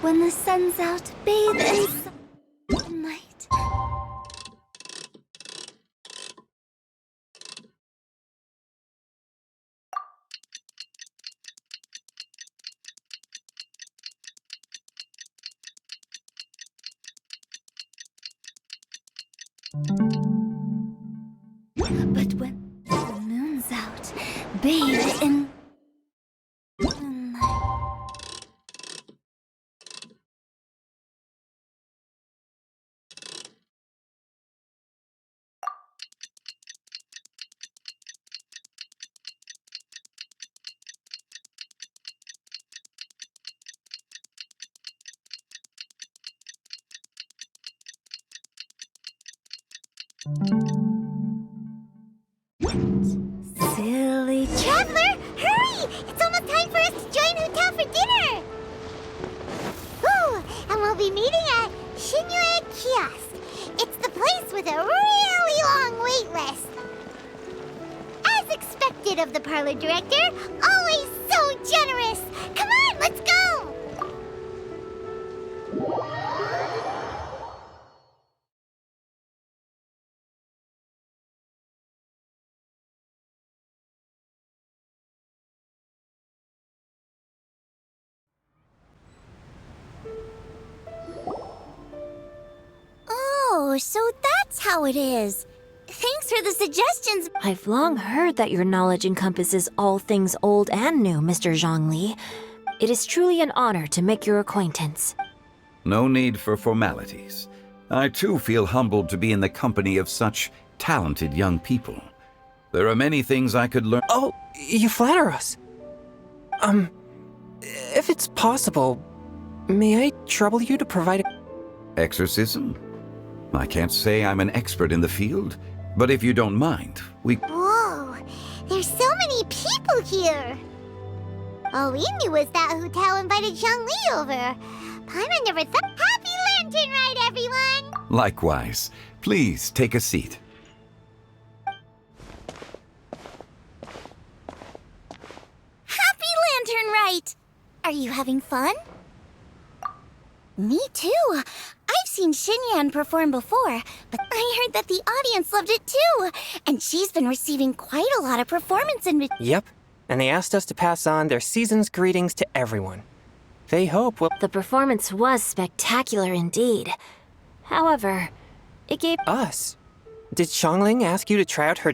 When the sun's out, bathe in sunlight. But when the moon's out, bathe in moonlight. Silly Traveler, hurry! It's almost time for us to join Hotel for dinner! Woo! And we'll be meeting at kiosk. It's the place with a really long wait list. As expected of the parlor director, always so generous! Come on, let's go! Oh, so that's how it is. Thanks for the suggestions. I've long heard that your knowledge encompasses all things old and new, Mr. Zhongli. It is truly an honor to make your acquaintance. No need for formalities. I too feel humbled to be in the company of such talented young people. There are many things I could learn. Oh, you flatter us. If it's possible, may I trouble you to provide a... Exorcism? I can't say I'm an expert in the field, but if you don't mind, we... Whoa, there's so many people here! All we knew was that Hotel invited Zhongli over. Paimon never thought... Happy Lantern Ride, everyone! Likewise. Please take a seat. Happy Lantern Rite! Are you having fun? Me too. I've seen Xinyan perform before, but I heard that the audience loved it too. And she's been receiving quite a lot of performance invitations. Yep, and they asked us to pass on their season's greetings to everyone. They hope we'll... The performance was spectacular indeed. However, it gave... Us? Did Xiangling ask you to try out her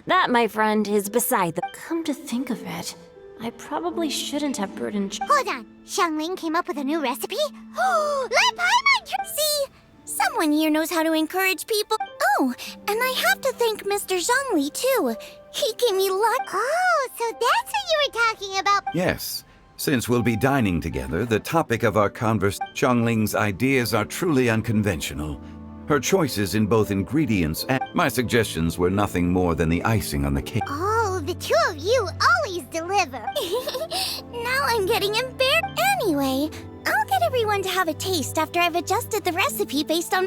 That, my friend, is beside the... Come to think of it, I probably shouldn't have burdened... Hold on, Xiangling came up with a new recipe? Let Paimon try! See? Someone here knows how to encourage people. Oh, and I have to thank Mr. Zhongli, too. He gave me luck. Oh, so that's what you were talking about. Yes. Since we'll be dining together, the topic of our Xiangling's ideas are truly unconventional. Her choices in both ingredients and... My suggestions were nothing more than the icing on the cake. Oh, the two of you always deliver. Now I'm getting embarrassed. Anyway, I'll get everyone to have a taste after I've adjusted the recipe based on...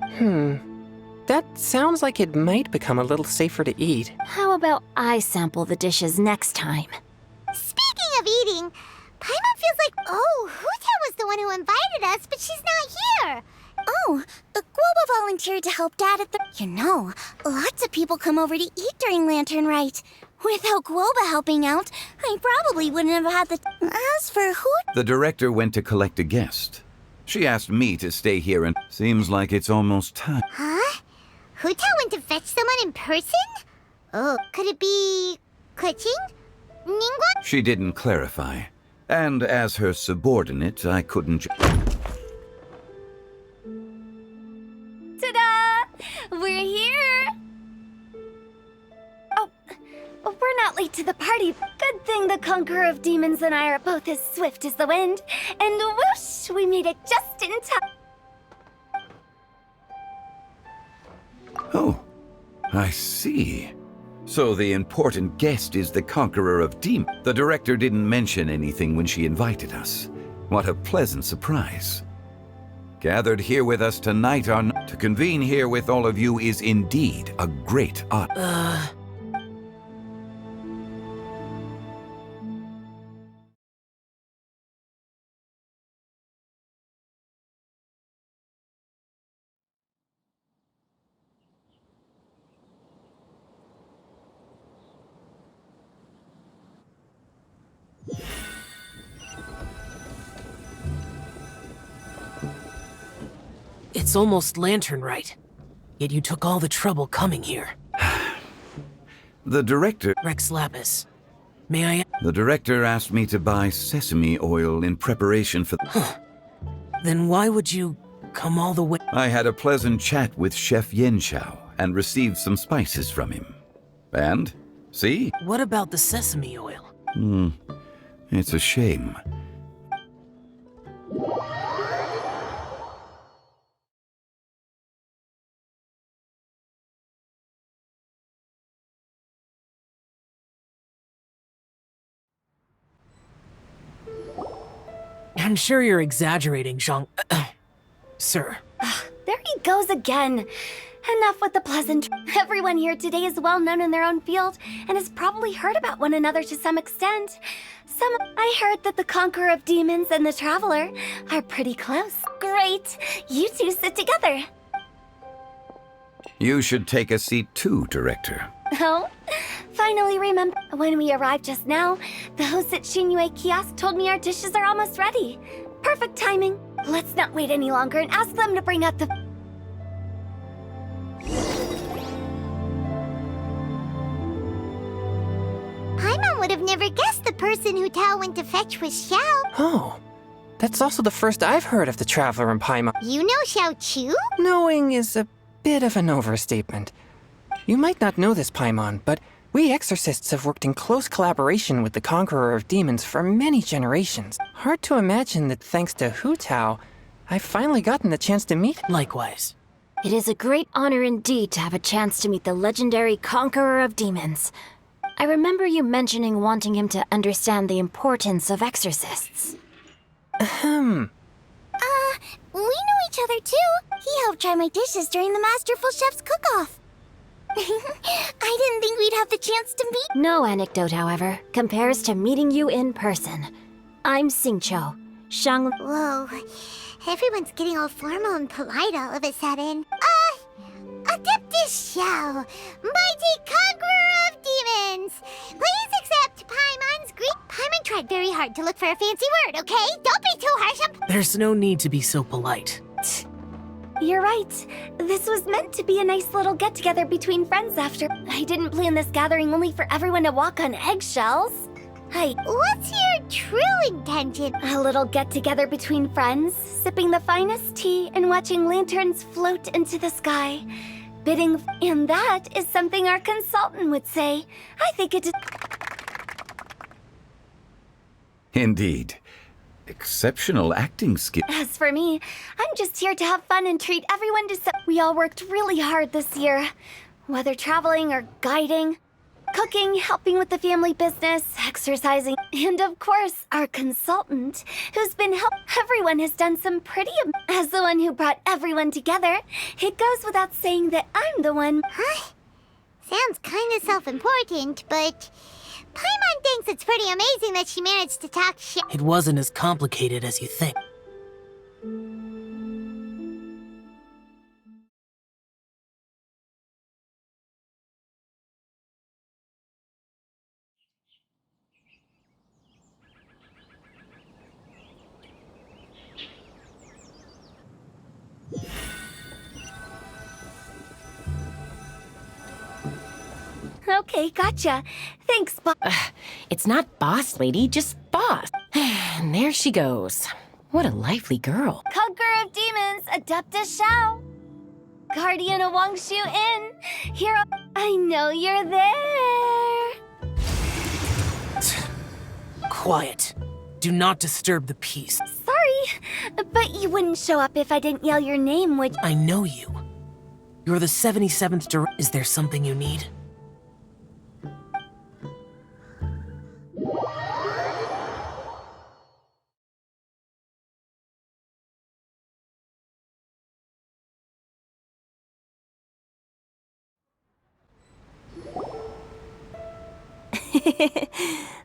That sounds like it might become a little safer to eat. How about I sample the dishes next time? Speaking of eating, Paimon feels like... Oh, Huta was the one who invited us, but she's not here. Oh, Guoba volunteered to help Dad at the... You know, lots of people come over to eat during Lantern Rite. Without Guoba helping out, I probably wouldn't have had the... As for Hoot... The director went to collect a guest. She asked me to stay here and... Seems like it's almost time. Huh? Huta went to fetch someone in person? Oh, could it be... Kuching? Ningguang? She didn't clarify. And as her subordinate, I couldn't... Ta-da! We're here! Oh, we're not late to the party. Good thing the Conqueror of Demons and I are both as swift as the wind. And whoosh, we made it just in time. Oh, I see. So the important guest is the Conqueror of Demons. The director didn't mention anything when she invited us. What a pleasant surprise. Gathered here with us tonight to convene here with all of you is indeed a great honor. It's almost lantern right. Yet you took all the trouble coming here. The director... Rex Lapis. May I... The director asked me to buy sesame oil in preparation for... Then why would you come all the way... I had a pleasant chat with Chef Xiao and received some spices from him. And, see? What about the sesame oil? It's a shame. I'm sure you're exaggerating, Zhang... Sir. There he goes again. Enough with the pleasant. Everyone here today is well known in their own field and has probably heard about one another to some extent. I heard that the Conqueror of Demons and the Traveler are pretty close. Great. You two sit together. You should take a seat too, Director. Oh, finally remember. When we arrived just now, the host at Xinyue Kiosk told me our dishes are almost ready. Perfect timing. Let's not wait any longer and ask them to bring out the... Paimon would have never guessed the person who Tao went to fetch was Xiao. Oh, that's also the first I've heard of the Traveler and Paimon. You know Xiao Chu? Knowing is a bit of an overstatement. You might not know this, Paimon, but we exorcists have worked in close collaboration with the Conqueror of Demons for many generations. Hard to imagine that thanks to Hu Tao, I've finally gotten the chance to meet... Likewise. It is a great honor indeed to have a chance to meet the legendary Conqueror of Demons. I remember you mentioning wanting him to understand the importance of exorcists. We know each other too. He helped try my dishes during the Masterful Chef's cook-off. I didn't think we'd have the chance to meet. No anecdote, however, compares to meeting you in person. I'm Xingqiu, Shang... Whoa, everyone's getting all formal and polite all of a sudden. Adeptus Xiao, mighty conqueror of demons. Please accept Paimon's greet. Paimon tried very hard to look for a fancy word, okay? Don't be too harsh. There's no need to be so polite. You're right. This was meant to be a nice little get-together between friends after... I didn't plan this gathering only for everyone to walk on eggshells. What's your true intention? A little get-together between friends, sipping the finest tea and watching lanterns float into the sky. And that is something our consultant would say. I think it is... Indeed. Exceptional acting skill. As for me, I'm just here to have fun and treat everyone to We all worked really hard this year. Whether traveling or guiding, cooking, helping with the family business, exercising, and of course, our consultant, who's been Everyone has done some pretty... As the one who brought everyone together, it goes without saying that I'm the one... Huh? Sounds kind of self-important, but... Paimon thinks it's pretty amazing that she managed to talk shit. It wasn't as complicated as you think. Okay, gotcha. Thanks, It's not boss lady, just boss. And there she goes. What a lively girl. Conqueror of Demons, Adeptus Xiao. Guardian of Wangshu Inn. Hero... I know you're there. Quiet. Do not disturb the peace. Sorry, but you wouldn't show up if I didn't yell your name, would you? I know you. You're the 77th director. Is there something you need?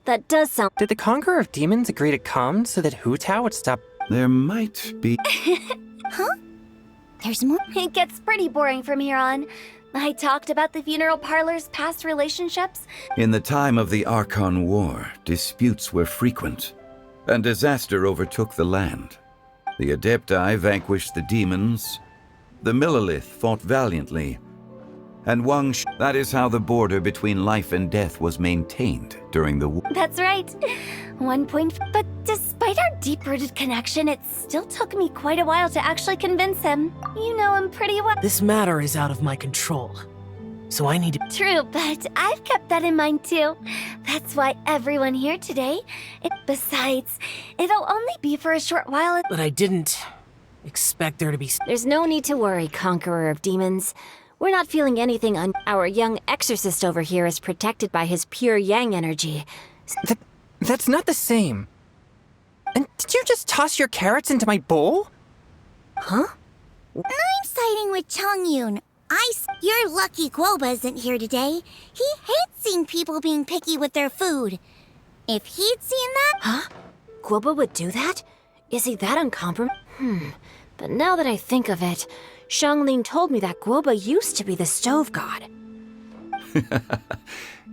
That does sound... Did the Conqueror of Demons agree to come so that Hu Tao would stop... There might be... Huh? There's more? It gets pretty boring from here on. I talked about the funeral parlor's past relationships. In the time of the Archon War, disputes were frequent, and disaster overtook the land. The Adepti vanquished the demons, The Millilith fought valiantly. And that is how the border between life and death was maintained during the war. That's right. 1 point. But despite our deep-rooted connection, it still took me quite a while to actually convince him. You know him pretty well. This matter is out of my control, so I need to... True, but I've kept that in mind too. That's why everyone here today... Besides, it'll only be for a short while. But I didn't expect there to be... There's no need to worry, Conqueror of Demons. We're not feeling anything Our young exorcist over here is protected by his pure yang energy. That's not the same. And did you just toss your carrots into my bowl? Huh? I'm siding with Chongyun. You're lucky Guoba isn't here today. He hates seeing people being picky with their food. If he'd seen that... Huh? Guoba would do that? Is he that uncompromising? But now that I think of it, Xiangling told me that Guoba used to be the stove god.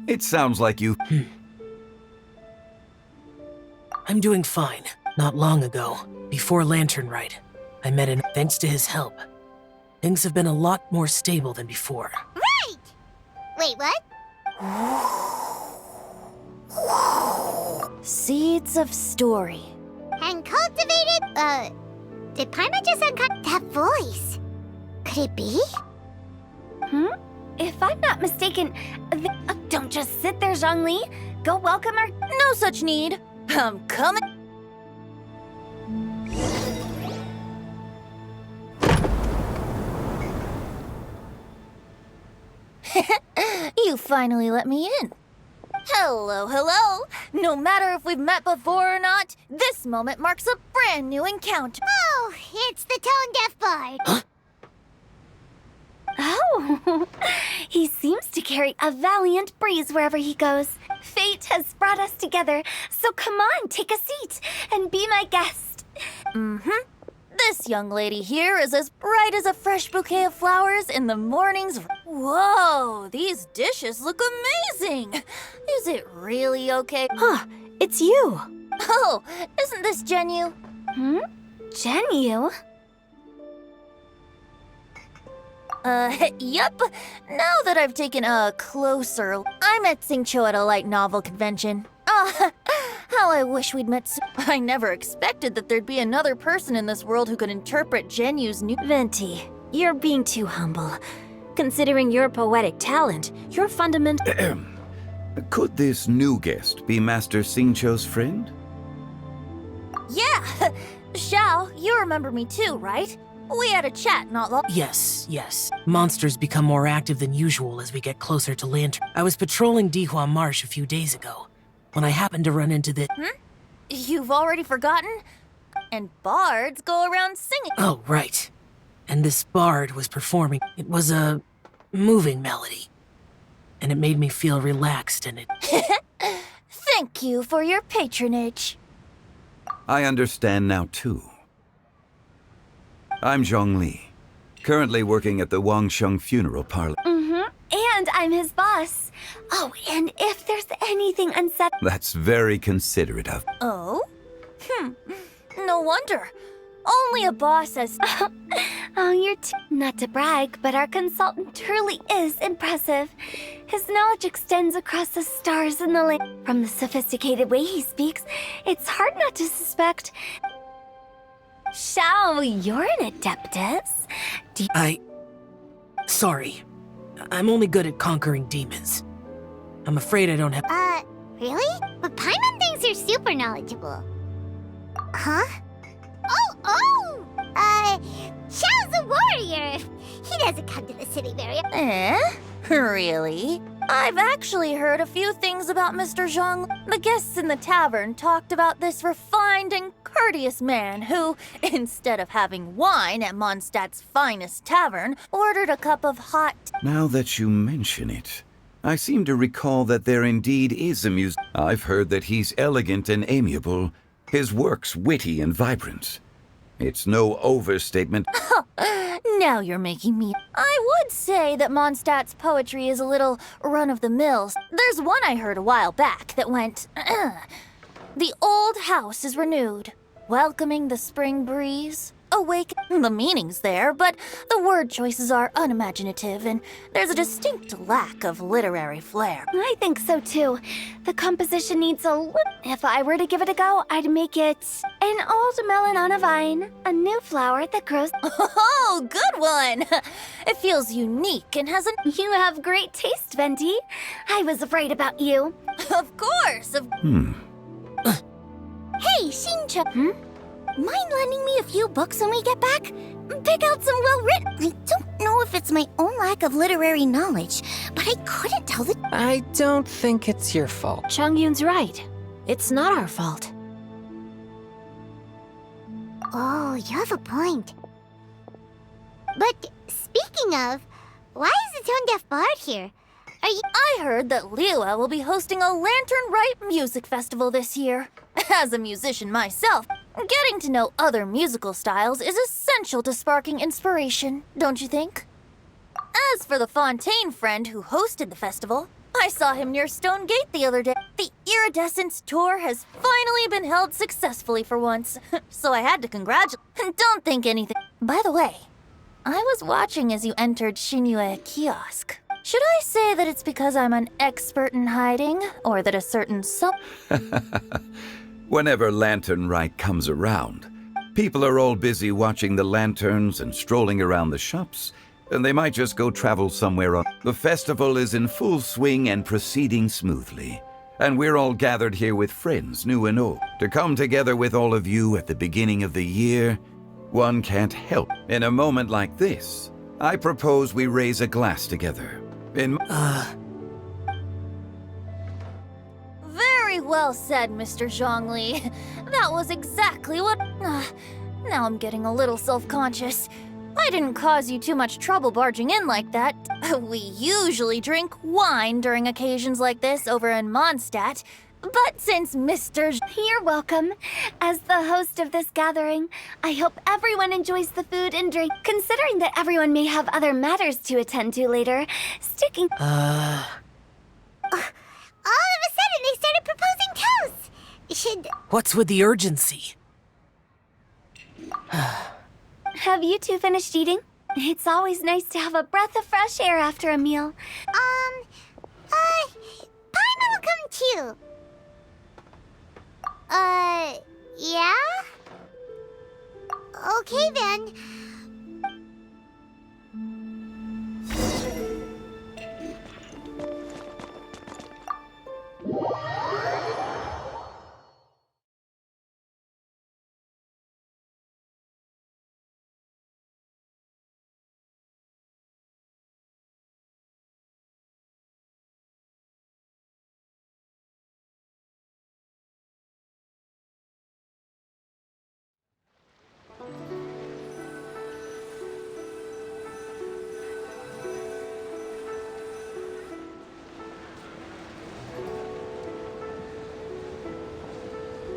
It sounds like you... I'm doing fine. Not long ago, before Lantern Rite, I met him. Thanks to his help, things have been a lot more stable than before. Right! Wait, what? Seeds of story. And cultivated, did Paimon just uncut that voice? Could it be? If I'm not mistaken, don't just sit there, Zhongli. Go welcome her. No such need. I'm coming. You finally let me in. Hello, hello. No matter if we've met before or not, this moment marks a brand new encounter. Oh, it's the tone-deaf bard. Huh? Oh, he seems to carry a valiant breeze wherever he goes. Fate has brought us together, so come on, take a seat and be my guest. This young lady here is as bright as a fresh bouquet of flowers in the mornings. Whoa, these dishes look amazing. Is it really okay? Huh, it's you. Oh, isn't this Genyu? Genyu? Yep. Now that I've taken a closer... I met Xingqiu at a light novel convention. How I wish we'd met I never expected that there'd be another person in this world who could interpret Genyu's new... Venti, you're being too humble. Considering your poetic talent, your fundamental... Could this new guest be Master Xingqiu's friend? Yeah! Xiao, you remember me too, right? We had a chat not long... Yes. Monsters become more active than usual as we get closer to Lantern. I was patrolling Dihua Marsh a few days ago, when I happened to run into the... You've already forgotten? And bards go around singing. Oh, right. And this bard was performing. It was a moving melody. And it made me feel relaxed and it... Thank you for your patronage. I understand now, too. I'm Zhongli, currently working at the Wangsheng funeral parlor. And I'm his boss. Oh, and if there's anything unsettling... That's very considerate of... Oh? No wonder. Only a boss says... Oh, you're not to brag, but our consultant truly is impressive. His knowledge extends across the stars and the land. From the sophisticated way he speaks, it's hard not to suspect... Xiao, you're an adeptus. Sorry. I'm only good at conquering demons. I'm afraid I don't have... Really? But Paimon thinks you're super knowledgeable. Huh? Xiao's a warrior. He doesn't come to the city very... Really? I've actually heard a few things about Mr. Zhang. The guests in the tavern talked about this refined and courteous man who, instead of having wine at Mondstadt's finest tavern, ordered a cup of hot... Now that you mention it, I seem to recall that there indeed is a muse... I've heard that he's elegant and amiable, his works witty and vibrant. It's no overstatement. Now you're making me... I would say that Mondstadt's poetry is a little run-of-the-mill. There's one I heard a while back that went... The old house is renewed, welcoming the spring breeze. awake. The meaning's there, but the word choices are unimaginative, and there's a distinct lack of literary flair. I think so too. The composition needs a little. If I were to give it a go, I'd make it an old melon on a vine, a new flower that grows. Oh, good one! It feels unique and has a... You have great taste, Venti. I was afraid about you. Of course! Hey, Shincha! Mind lending me a few books when we get back? Pick out some well-written... I don't know if it's my own lack of literary knowledge, but I couldn't tell the... I don't think it's your fault. Chongyun's right. It's not our fault. Oh, you have a point. But speaking of, why is the tone-deaf bard here? I heard that Liua will be hosting a Lantern Rite music festival this year. As a musician myself, getting to know other musical styles is essential to sparking inspiration, don't you think? As for the Fontaine friend who hosted the festival, I saw him near Stone Gate the other day. The Iridescence tour has finally been held successfully for once, so I had to congratulate. Don't think anything. By the way, I was watching as you entered Shinyue Kiosk. Should I say that it's because I'm an expert in hiding, or that a certain Whenever Lantern Rite comes around, people are all busy watching the lanterns and strolling around the shops, and they might just go travel somewhere else. The festival is in full swing and proceeding smoothly, and we're all gathered here with friends, new and old. To come together with all of you at the beginning of the year, one can't help. In a moment like this, I propose we raise a glass together. Very well said, Mr. Zhongli. That was exactly what... now I'm getting a little self-conscious. I didn't cause you too much trouble barging in like that. We usually drink wine during occasions like this over in Mondstadt. But since You're welcome. As the host of this gathering, I hope everyone enjoys the food and drink. Considering that everyone may have other matters to attend to later, sticking... All of a sudden, they started proposing toasts! What's with the urgency? Have you two finished eating? It's always nice to have a breath of fresh air after a meal. Paimon will come too. Yeah? Okay then.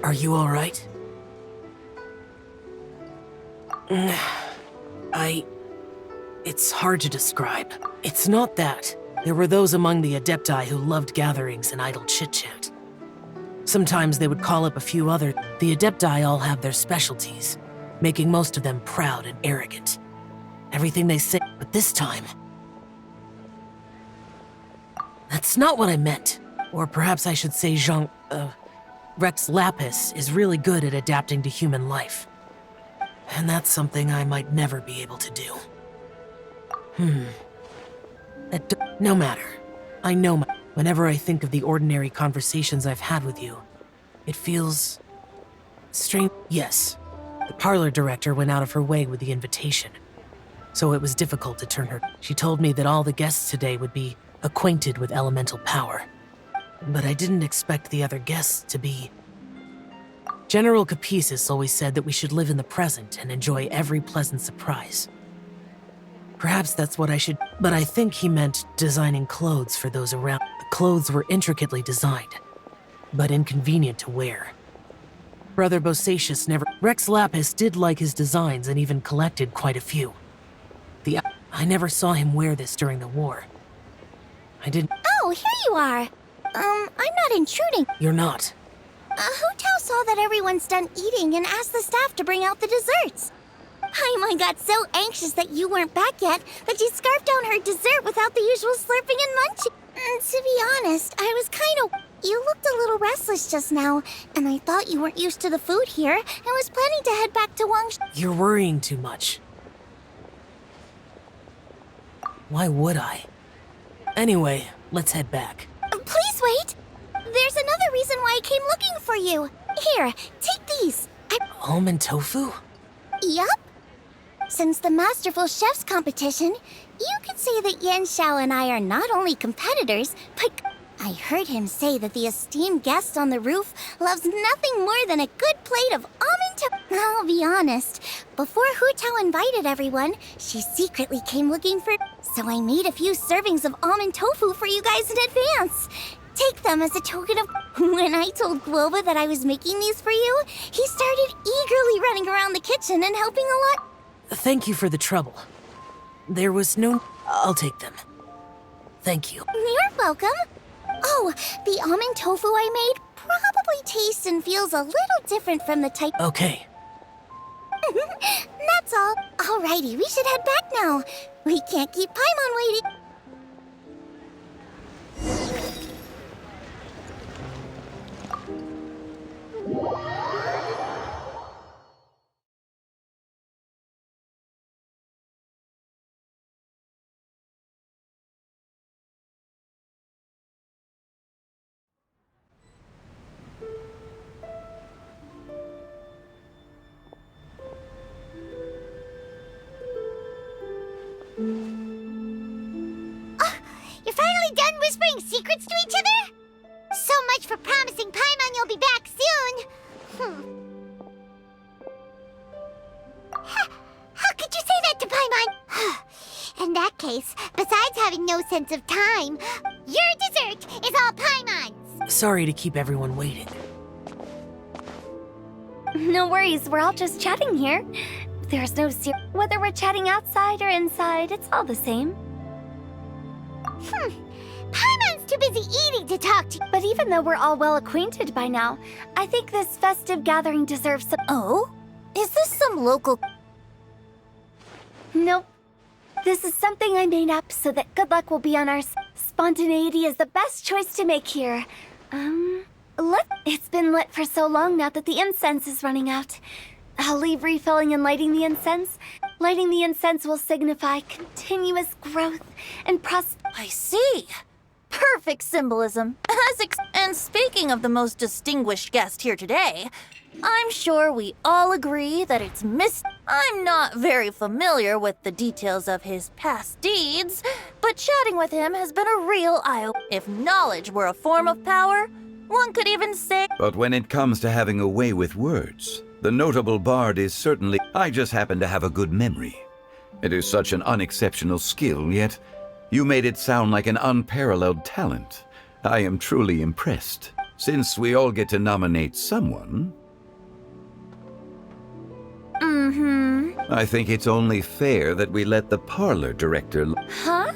Are you all right? It's hard to describe. It's not that. There were those among the Adepti who loved gatherings and idle chit-chat. Sometimes they would call up a few other. The Adepti all have their specialties, making most of them proud and arrogant. Everything they say, but this time... That's not what I meant. Or perhaps I should say Rex Lapis is really good at adapting to human life. And that's something I might never be able to do. No matter. I know whenever I think of the ordinary conversations I've had with you, it feels... strange. Yes, the parlor director went out of her way with the invitation, so it was difficult to turn her. She told me that all the guests today would be acquainted with elemental power. But I didn't expect the other guests to be... General Capices always said that we should live in the present and enjoy every pleasant surprise. Perhaps that's what I should... But I think he meant designing clothes for those around. The clothes were intricately designed, but inconvenient to wear. Brother Bosacius never... Rex Lapis did like his designs and even collected quite a few. I never saw him wear this during the war. I didn't... Oh, here you are. I'm not intruding. You're not. Hu Tao saw that everyone's done eating and asked the staff to bring out the desserts. Paimon got so anxious that you weren't back yet that she scarfed down her dessert without the usual slurping and munching. To be honest, I was You looked a little restless just now, and I thought you weren't used to the food here and was planning to head back to You're worrying too much. Why would I? Anyway, let's head back. Please wait! There's another reason why I came looking for you. Here, take these. Almond tofu? Yup. Since the Masterful Chef's competition, you could say that Xiao and I are not only competitors, but I heard him say that the esteemed guest on the roof loves nothing more than a good plate of almond tofu. I'll be honest, before Hu Tao invited everyone, she secretly came looking for... So I made a few servings of almond tofu for you guys in advance. Take them as a token of... When I told Guoba that I was making these for you, he started eagerly running around the kitchen and helping a lot. Thank you for the trouble. There was no... I'll take them. Thank you. You're welcome. Oh, the almond tofu I made probably tastes and feels a little different from the type... Okay. That's all. Alrighty, we should head back now. We can't keep Paimon waiting. You're finally done whispering secrets to each other? So much for promising Paimon you'll be back soon. How could you say that to Paimon? In that case, besides having no sense of time, your dessert is all Paimon's. Sorry to keep everyone waiting. No worries, we're all just chatting here. There's no whether we're chatting outside or inside, it's all the same. Paimon's too busy eating to talk to you. But even though we're all well acquainted by now, I think this festive gathering deserves some... Oh? Is this some local... Nope. This is something I made up so that good luck will be on our... Spontaneity is the best choice to make here. It's been lit for so long now that the incense is running out. I'll leave refilling and lighting the incense. Lighting the incense will signify continuous growth and I see. Perfect symbolism. And speaking of the most distinguished guest here today, I'm sure we all agree that it's I'm not very familiar with the details of his past deeds, but chatting with him has been a real eye-opener. If knowledge were a form of power, one could even say... But when it comes to having a way with words, the notable bard is certainly... I just happen to have a good memory. It is such an unexceptional skill, yet you made it sound like an unparalleled talent. I am truly impressed. Since we all get to nominate someone... I think it's only fair that we let the parlor director... Huh?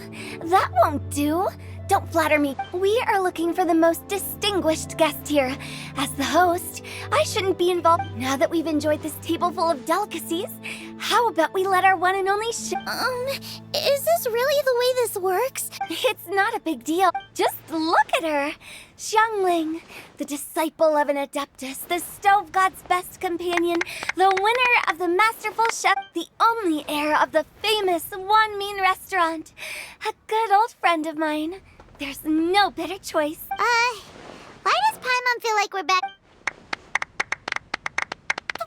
That won't do. Don't flatter me. We are looking for the most distinguished guest here. As the host, I shouldn't be involved. Now that we've enjoyed this table full of delicacies, how about we let our one and only is this really the way this works? It's not a big deal. Just look at her. Xiangling, the disciple of an adeptus, the stove god's best companion, the winner of the masterful chef, the only heir of the famous Wan Min restaurant. A good old friend of mine. There's no better choice. Why does Paimon feel like we're back?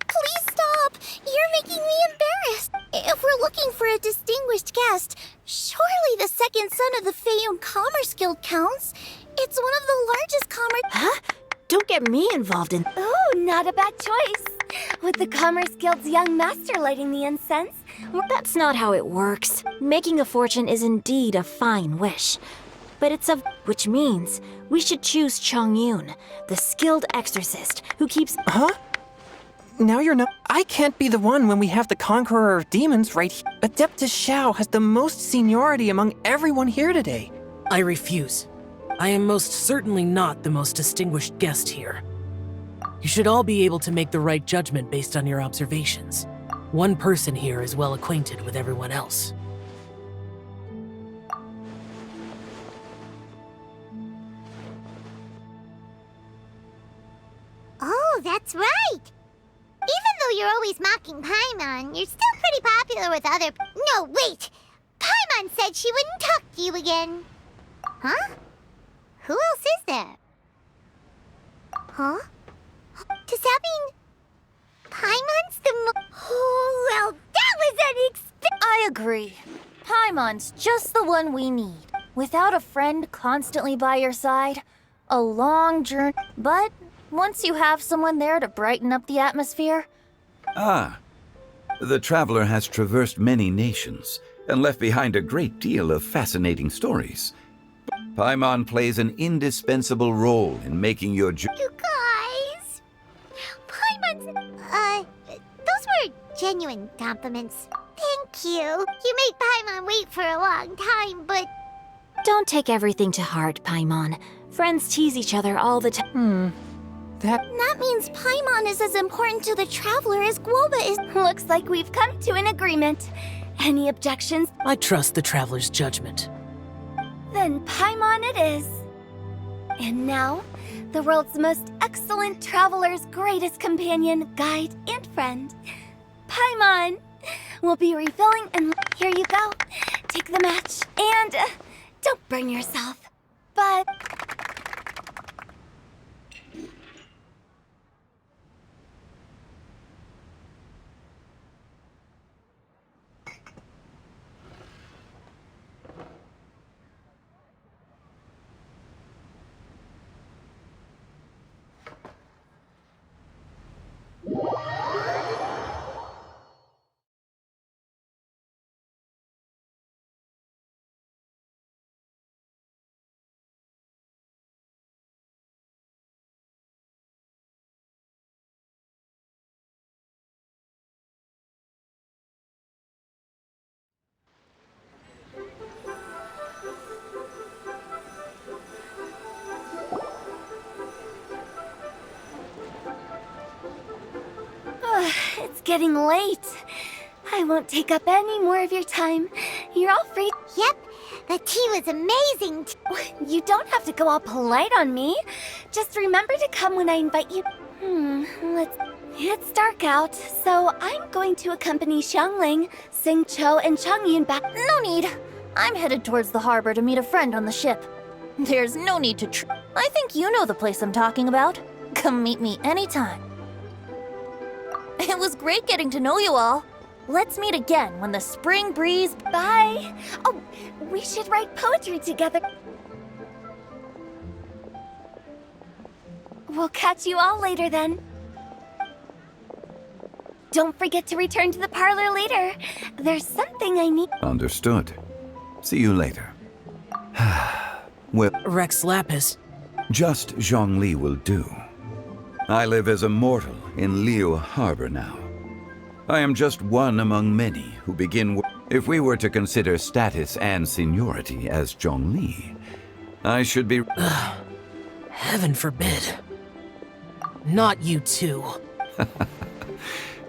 Please stop! You're making me embarrassed. If we're looking for a distinguished guest, surely the second son of the Feiyun Commerce Guild counts. It's one of the largest commerce... Huh? Don't get me involved in... Oh, not a bad choice. With the Commerce Guild's young master lighting the incense... That's not how it works. Making a fortune is indeed a fine wish. But it's of... Which means we should choose Chongyun, the skilled exorcist who keeps... Huh? Now you're not... I can't be the one when we have the Conqueror of Demons right here. Adeptus Xiao has the most seniority among everyone here today. I refuse. I am most certainly not the most distinguished guest here. You should all be able to make the right judgment based on your observations. One person here is well acquainted with everyone else. Oh, that's right! Even though you're always mocking Paimon, you're still pretty popular with other... No, wait! Paimon said she wouldn't talk to you again. Huh? Who else is there? Huh? Does that mean... Paimon's the Oh, well, that was unexpected! I agree. Paimon's just the one we need. Without a friend constantly by your side, a long journey. But once you have someone there to brighten up the atmosphere... Ah, the traveler has traversed many nations and left behind a great deal of fascinating stories. Paimon plays an indispensable role in making your journey. You guys! Paimon's... those were genuine compliments. Thank you. You made Paimon wait for a long time, but... Don't take everything to heart, Paimon. Friends tease each other all the time. That means Paimon is as important to the traveler as Guoba is. Looks like we've come to an agreement. Any objections? I trust the traveler's judgment. Then Paimon it is. And now, the world's most excellent traveler's greatest companion, guide, and friend, Paimon. We'll be refilling, and here you go. Take the match, and don't burn yourself. But... It's getting late. I won't take up any more of your time. You're all free. Yep, the tea was amazing. You don't have to go all polite on me. Just remember to come when I invite you. It's dark out, so I'm going to accompany Xiangling, Xingqiu, and Changyun back. No need. I'm headed towards the harbor to meet a friend on the ship. There's no need to I think you know the place I'm talking about. Come meet me anytime. It was great getting to know you all. Let's meet again when the spring breeze... Bye. Oh, we should write poetry together. We'll catch you all later then. Don't forget to return to the parlor later. There's something I need. Understood. See you later. Well, Rex Lapis. just Zhongli will do. I live as a mortal in Liu Harbor now. I am just one among many who begin. If we were to consider status and seniority as Zhongli, I should be. Heaven forbid. Not you too.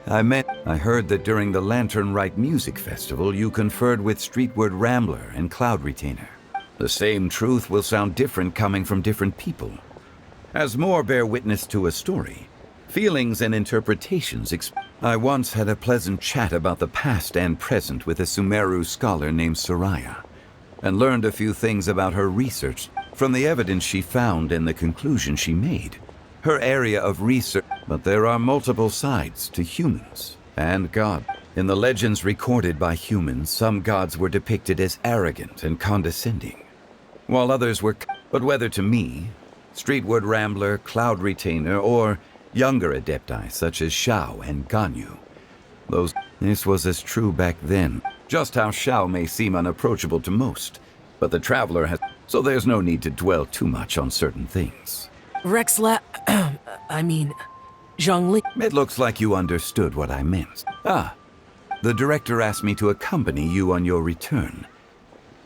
I heard that during the Lantern Rite Music Festival, you conferred with Streetward Rambler and Cloud Retainer. The same truth will sound different coming from different people. As more bear witness to a story, feelings and interpretations. I once had a pleasant chat about the past and present with a Sumeru scholar named Soraya, and learned a few things about her research from the evidence she found and the conclusion she made. Her area of research, but there are multiple sides to humans and God. In the legends recorded by humans, some gods were depicted as arrogant and condescending, while others were. But whether to me, Streetward Rambler, Cloud Retainer, or younger adepti such as Xiao and Ganyu, this was as true back then. Just how Xiao may seem unapproachable to most, but the traveler has. So there's no need to dwell too much on certain things. Zhongli. It looks like you understood what I meant. The director asked me to accompany you on your return.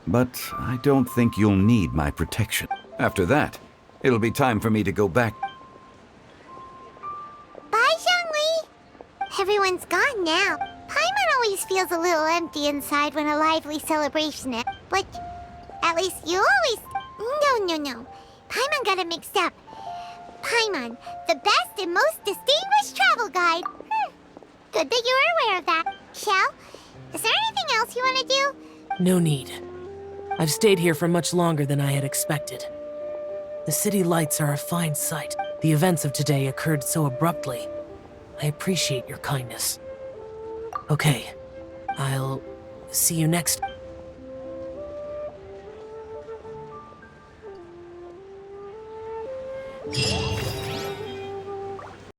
But I don't think you'll need my protection. After that, it'll be time for me to go back. Bye, Xiangli. Everyone's gone now. always feels a little empty inside when a lively celebration is. But at least you always... No. Paimon got it mixed up. Paimon, the best and most distinguished travel guide. Good that you were aware of that. Xiao, is there anything else you want to do? No need. I've stayed here for much longer than I had expected. The city lights are a fine sight. The events of today occurred so abruptly. I appreciate your kindness. Okay, I'll see you next.